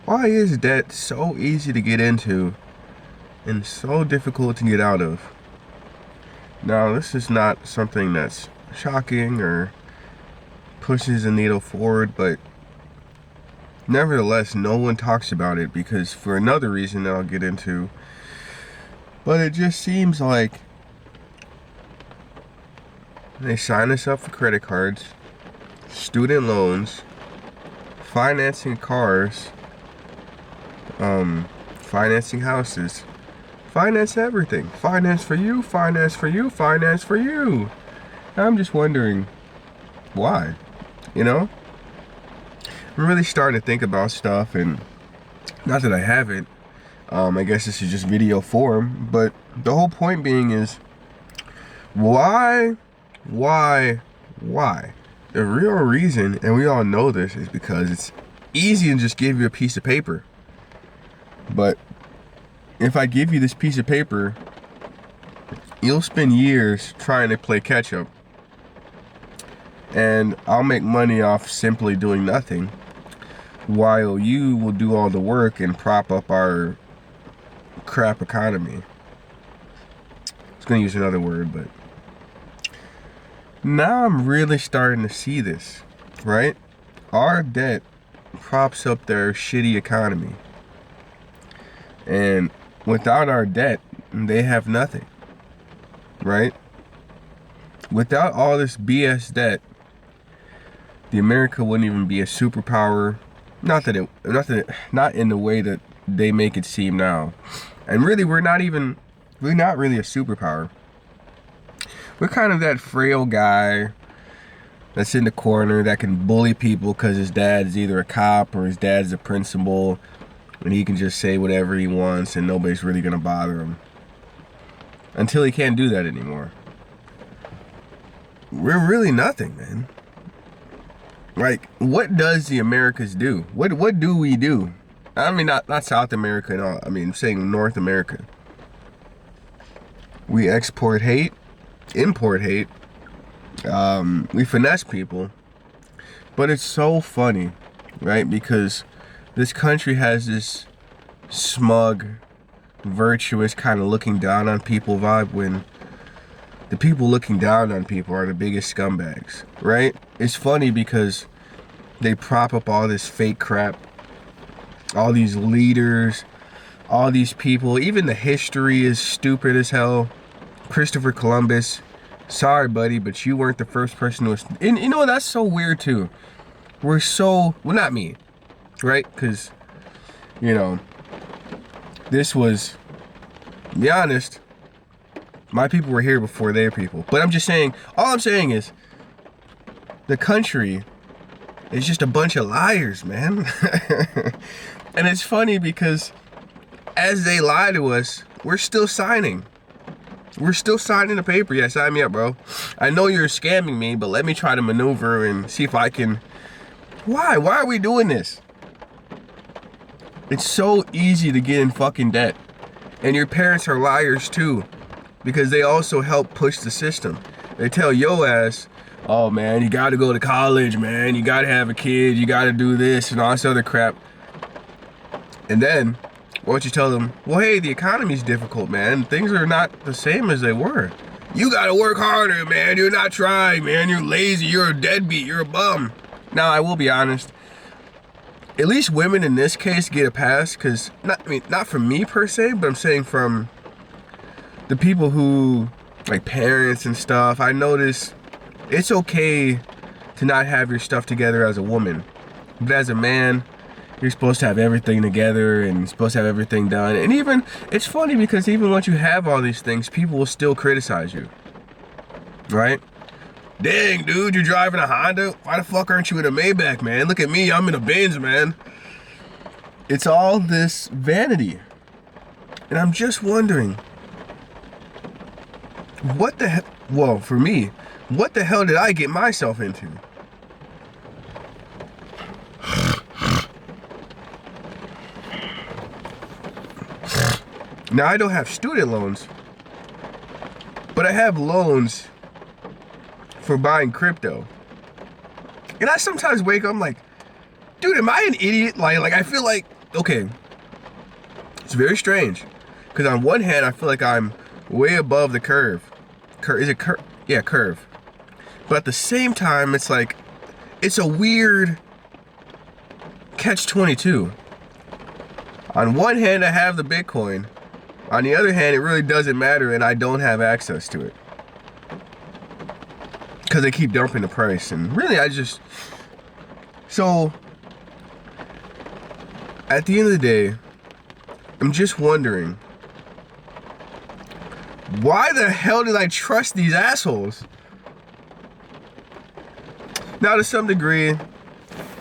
Why is debt so easy to get into and so difficult to get out of? Now, this is not something that's shocking or pushes the needle forward, but nevertheless, no one talks about it because for another reason that I'll get into. But it just seems like they sign us up for credit cards, student loans, financing cars, financing houses, finance everything. Finance for you, finance for you, finance for you. I'm just wondering why, you know? I'm really starting to think about stuff, and not that I haven't. I guess this is just video form, but the whole point being is why? The real reason, and we all know this, is because it's easy to just give you a piece of paper. But if I give you this piece of paper, you'll spend years trying to play catch up. And I'll make money off simply doing nothing, while you will do all the work and prop up our crap economy. I was going to use another word, but now I'm really starting to see this, right? Our debt props up their shitty economy. And without our debt, they have nothing, right? Without all this BS debt, the America wouldn't even be a superpower. Not in the way that they make it seem now. And really, we're not really a superpower. We're kind of that frail guy that's in the corner that can bully people because his dad's either a cop or his dad's a principal, and he can just say whatever he wants and nobody's really gonna bother him. Until he can't do that anymore. We're really nothing, man. Like, what does the Americas do? What do we do? I mean, not South America and all. I mean, I'm saying North America. We export hate, import hate. We finesse people. But it's so funny, right? Because this country has this smug, virtuous kind of looking down on people vibe when the people looking down on people are the biggest scumbags, right? It's funny because they prop up all this fake crap, all these leaders, all these people. Even the history is stupid as hell. Christopher Columbus, sorry buddy, but you weren't the first person to... And you know, that's so weird too. We're so... Well, not me, right? Because, you know, this was... To be honest, my people were here before their people. But I'm just saying, all I'm saying is, the country is just a bunch of liars, man. And it's funny because as they lie to us, we're still signing. We're still signing the paper. Yeah, sign me up, bro. I know you're scamming me, but let me try to maneuver and see if I can... Why? Why are we doing this? It's so easy to get in fucking debt. And your parents are liars too, because they also help push the system. They tell yo ass, oh man, you gotta go to college, man. You gotta have a kid. You gotta do this and all this other crap. And then, why don't you tell them, well, hey, the economy's difficult, man. Things are not the same as they were. You gotta work harder, man. You're not trying, man. You're lazy. You're a deadbeat. You're a bum. Now, I will be honest. At least women in this case get a pass, because, not from me per se, but I'm saying from the people who, like parents and stuff, I notice it's okay to not have your stuff together as a woman. But as a man, you're supposed to have everything together and you're supposed to have everything done. And even, it's funny because even once you have all these things, people will still criticize you. Right? Dang, dude, you're driving a Honda? Why the fuck aren't you in a Maybach, man? Look at me, I'm in a Benz, man. It's all this vanity. And I'm just wondering, what the hell, well, for me, what the hell did I get myself into? Now, I don't have student loans, but I have loans for buying crypto. And I sometimes wake up, I'm like, dude, am I an idiot? Like I feel like okay, it's very strange. Because on one hand, I feel like I'm way above the curve. Is it curve? Yeah, curve. But at the same time, it's like, it's a weird catch-22. On one hand, I have the Bitcoin. On the other hand, it really doesn't matter and I don't have access to it. Because they keep dumping the price. And really, so, at the end of the day, I'm just wondering, why the hell did I trust these assholes? Now, to some degree,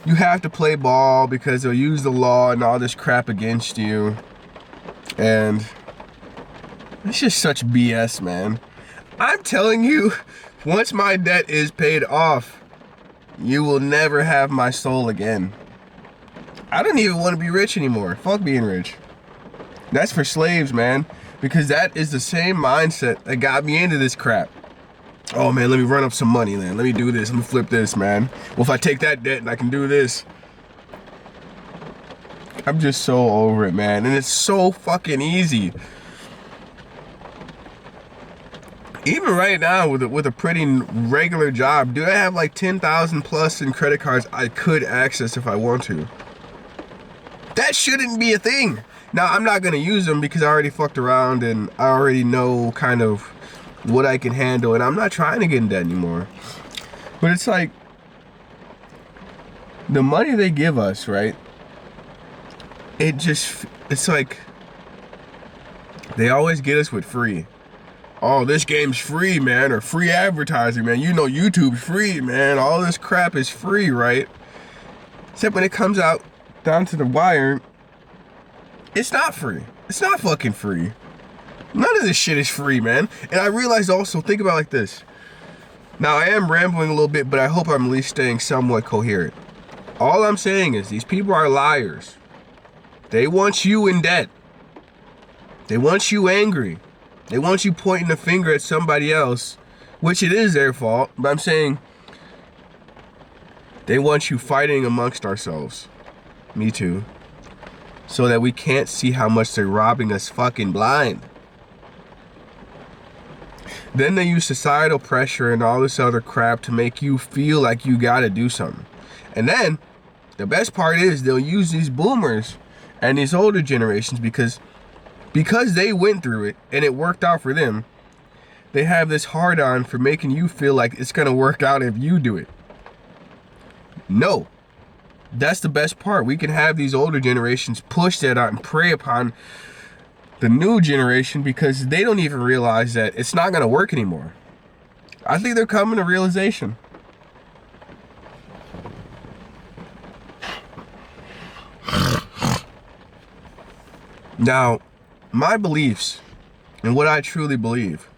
you have to play ball because they'll use the law and all this crap against you. And it's just such BS, man. I'm telling you, once my debt is paid off, you will never have my soul again. I don't even want to be rich anymore. Fuck being rich. That's for slaves, man. Because that is the same mindset that got me into this crap. Oh man, let me run up some money, man. Let me do this. Let me flip this, man. Well, if I take that debt and I can do this. I'm just so over it, man. And it's so fucking easy. Even right now, with a pretty regular job, dude, I have like 10,000 plus in credit cards I could access if I want to. That shouldn't be a thing. Now, I'm not going to use them because I already fucked around and I already know kind of what I can handle. And I'm not trying to get in debt anymore. But it's like, the money they give us, right? It's like, they always get us with free. Oh, this game's free, man, or free advertising, man. You know YouTube's free, man. All this crap is free, right? Except when it comes out down to the wire, it's not free. It's not fucking free. None of this shit is free, man. And I realized also, think about it like this. Now, I am rambling a little bit, but I hope I'm at least staying somewhat coherent. All I'm saying is these people are liars. They want you in debt. They want you angry. They want you pointing the finger at somebody else, which it is their fault, but I'm saying they want you fighting amongst ourselves. Me too. So that we can't see how much they're robbing us fucking blind. Then they use societal pressure and all this other crap to make you feel like you gotta do something. And then, the best part is they'll use these boomers and these older generations because they went through it and it worked out for them. They have this hard on for making you feel like it's gonna work out if you do it. No. That's the best part. We can have these older generations push that out and prey upon the new generation because they don't even realize that it's not gonna work anymore. I think they're coming to realization. Now, my beliefs and what I truly believe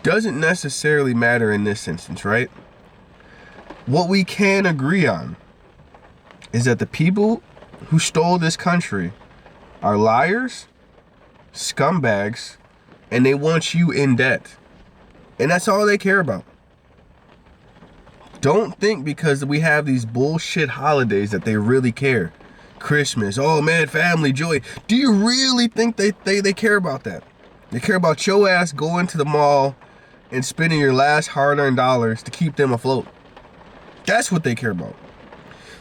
doesn't necessarily matter in this instance, right? What we can agree on is that the people who stole this country are liars, scumbags, and they want you in debt. And that's all they care about. Don't think because we have these bullshit holidays that they really care. Christmas, oh man, family, joy. Do you really think they care about that? They care about your ass going to the mall and spending your last hard-earned dollars to keep them afloat. That's what they care about.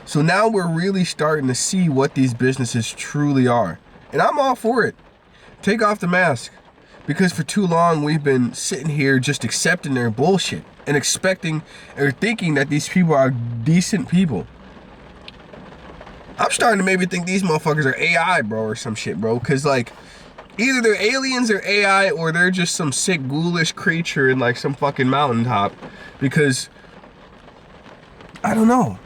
So now we're really starting to see what these businesses truly are. And I'm all for it. Take off the mask. Because for too long we've been sitting here just accepting their bullshit and expecting or thinking that these people are decent people. I'm starting to maybe think these motherfuckers are AI, bro, or some shit, bro. Because, like, either they're aliens or AI or they're just some sick, ghoulish creature in, like, some fucking mountaintop. Because I don't know.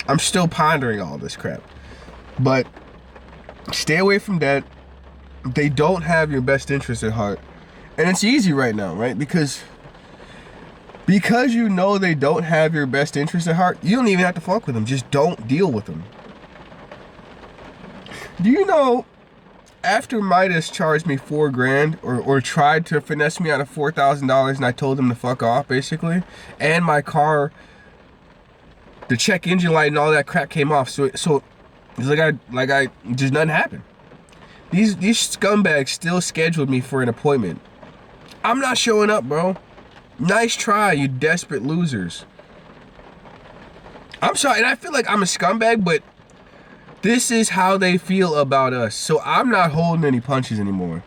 I'm still pondering all this crap. But stay away from debt. They don't have your best interest at heart. And it's easy right now, right? Because you know they don't have your best interest at heart, you don't even have to fuck with them. Just don't deal with them. Do you know, after Midas charged me $4,000 or tried to finesse me out of $4,000 and I told him to fuck off, basically, and my car, the check engine light and all that crap came off. So it's like just nothing happened. These scumbags still scheduled me for an appointment. I'm not showing up, bro. Nice try, you desperate losers. I'm sorry, and I feel like I'm a scumbag, but this is how they feel about us. So I'm not holding any punches anymore.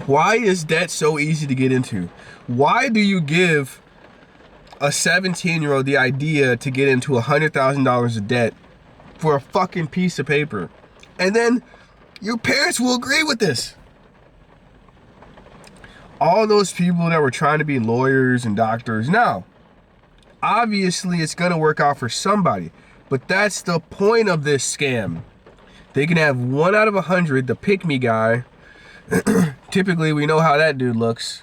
Why is debt so easy to get into? Why do you give a 17-year-old the idea to get into $100,000 of debt for a fucking piece of paper? And then your parents will agree with this. All those people that were trying to be lawyers and doctors, now, obviously it's gonna work out for somebody, but that's the point of this scam. They can have 1 out of 100, the pick-me guy. Typically, we know how that dude looks.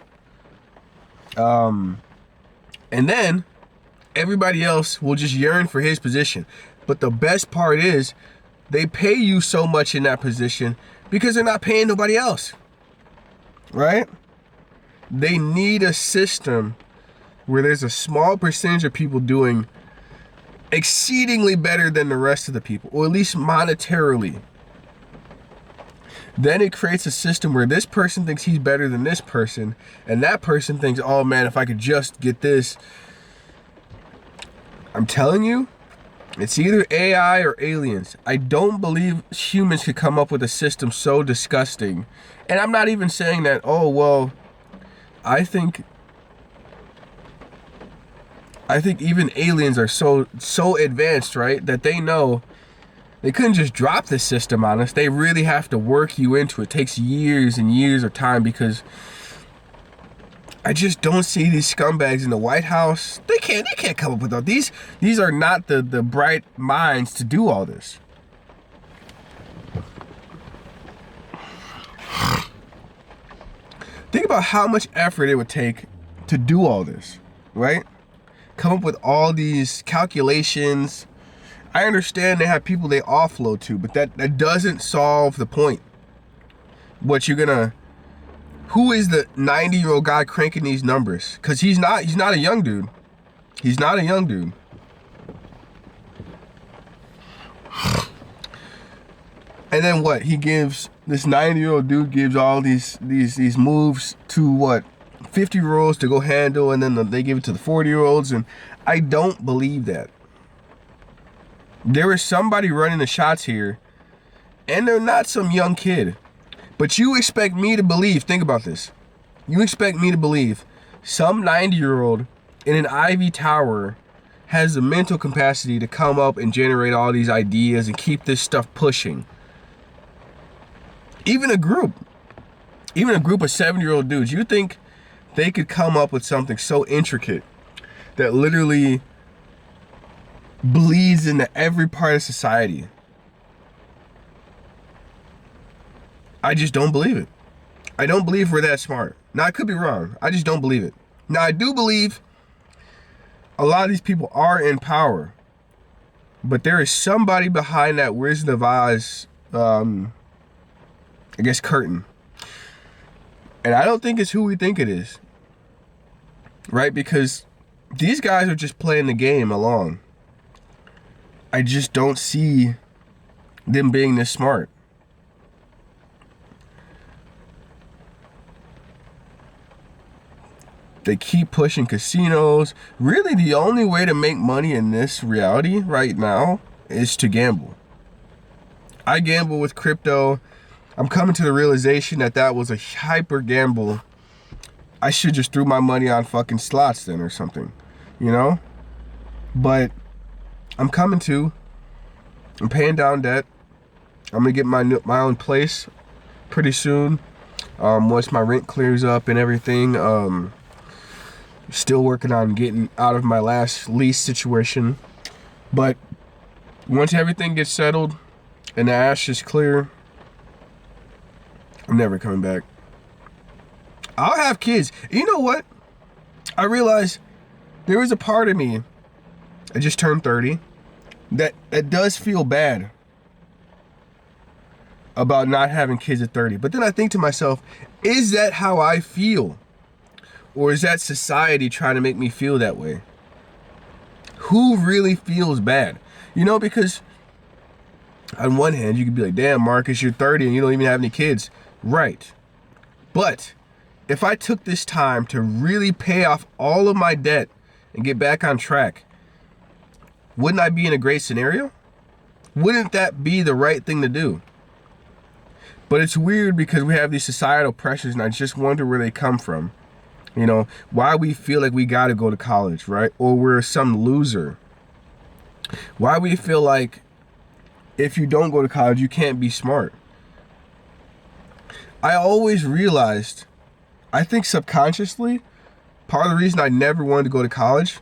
And then everybody else will just yearn for his position. But the best part is, they pay you so much in that position because they're not paying nobody else, right? They need a system where there's a small percentage of people doing exceedingly better than the rest of the people, or at least monetarily. Then it creates a system where this person thinks he's better than this person, and that person thinks, oh man, if I could just get this. I'm telling you, it's either AI or aliens. I don't believe humans could come up with a system so disgusting. And I'm not even saying that, oh, well, I think even aliens are so advanced, right, that they know they couldn't just drop this system on us. They really have to work you into it. It takes years and years of time, because I just don't see these scumbags in the White House. They can't come up with all these. These are not the bright minds to do all this. Think about how much effort it would take to do all this, right? Come up with all these calculations. I understand they have people they offload to, but that doesn't solve the point. Who is the 90-year-old guy cranking these numbers? Because he's not a young dude. He's not a young dude. And then what? He gives, this 90-year-old dude gives all these moves to what? 50-year-olds to go handle, and then they give it to the 40-year-olds, and I don't believe that. There is somebody running the shots here, and they're not some young kid. But you expect me to believe, think about this. You expect me to believe some 90-year-old in an Ivy Tower has the mental capacity to come up and generate all these ideas and keep this stuff pushing. Even a group of 70-year-old dudes, you think they could come up with something so intricate that literally bleeds into every part of society? I just don't believe it. I don't believe we're that smart. Now, I could be wrong. I just don't believe it. Now, I do believe a lot of these people are in power, but there is somebody behind that Wizard of Oz, curtain. And I don't think it's who we think it is. Right? Because these guys are just playing the game along. I just don't see them being this smart. They keep pushing casinos. Really, the only way to make money in this reality right now is to gamble. I gamble with crypto. I'm coming to the realization that was a hyper gamble. I should just threw my money on fucking slots then or something, you know? But I'm paying down debt. I'm gonna get my own place pretty soon. Once my rent clears up and everything. Still working on getting out of my last lease situation. But once everything gets settled and the ash is clear, I'm never coming back. I'll have kids. You know what? I realized there was a part of me, I just turned 30, that does feel bad about not having kids at 30. But then I think to myself, is that how I feel? Or is that society trying to make me feel that way? Who really feels bad? You know, because on one hand, you could be like, damn, Marcus, you're 30 and you don't even have any kids. Right. But if I took this time to really pay off all of my debt and get back on track, wouldn't I be in a great scenario? Wouldn't that be the right thing to do? But it's weird because we have these societal pressures, and I just wonder where they come from. You know, why we feel like we got to go to college, right? Or we're some loser. Why we feel like if you don't go to college, you can't be smart. I always realized, I think subconsciously, part of the reason I never wanted to go to college,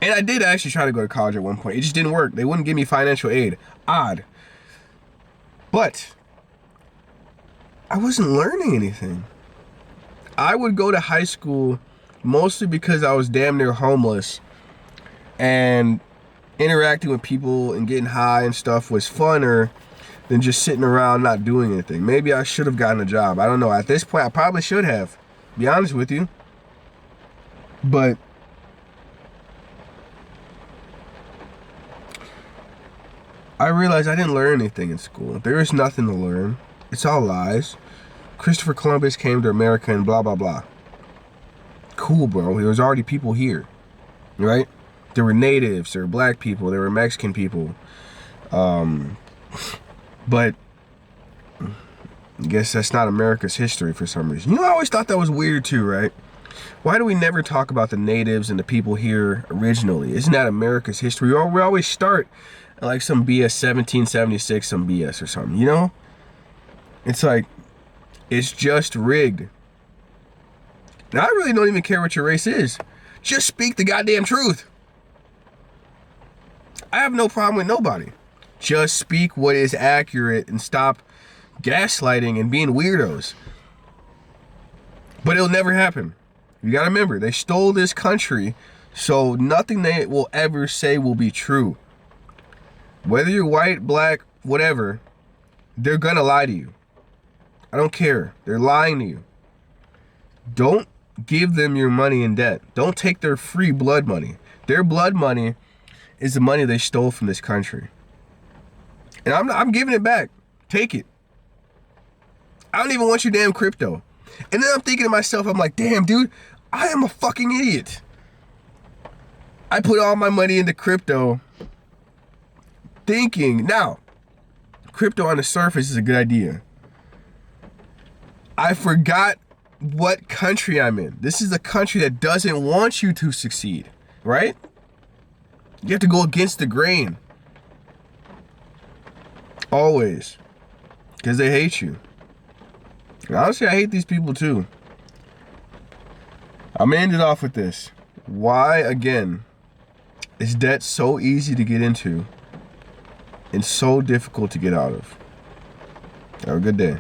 and I did actually try to go to college at one point. It just didn't work. They wouldn't give me financial aid. Odd. But I wasn't learning anything. I would go to high school mostly because I was damn near homeless, and interacting with people and getting high and stuff was funner than just sitting around not doing anything. Maybe I should have gotten a job. I don't know. At this point, I probably should have, be honest with you. But I realized I didn't learn anything in school. There is nothing to learn. It's all lies. Christopher Columbus came to America and blah, blah, blah. Cool, bro. There was already people here, right? There were natives, there were black people, there were Mexican people. But I guess that's not America's history for some reason. You know, I always thought that was weird too, right? Why do we never talk about the natives and the people here originally? Isn't that America's history? We always start like some BS, 1776, some BS or something, you know? It's like, it's just rigged. Now, I really don't even care what your race is. Just speak the goddamn truth. I have no problem with nobody. Just speak what is accurate and stop gaslighting and being weirdos. But it'll never happen. You gotta remember, they stole this country, so nothing they will ever say will be true. Whether you're white, black, whatever, they're gonna lie to you. I don't care. They're lying to you. Don't give them your money in debt. Don't take their free blood money. Their blood money is the money they stole from this country. And I'm giving it back. Take it. I don't even want your damn crypto. And then I'm thinking to myself, I'm like, damn, dude, I am a fucking idiot. I put all my money into crypto thinking, now, crypto on the surface is a good idea. I forgot what country I'm in. This is a country that doesn't want you to succeed, right? You have to go against the grain. Always. Because they hate you. And honestly, I hate these people too. I'm gonna end it off with this. Why, again, is debt so easy to get into and so difficult to get out of? Have a good day.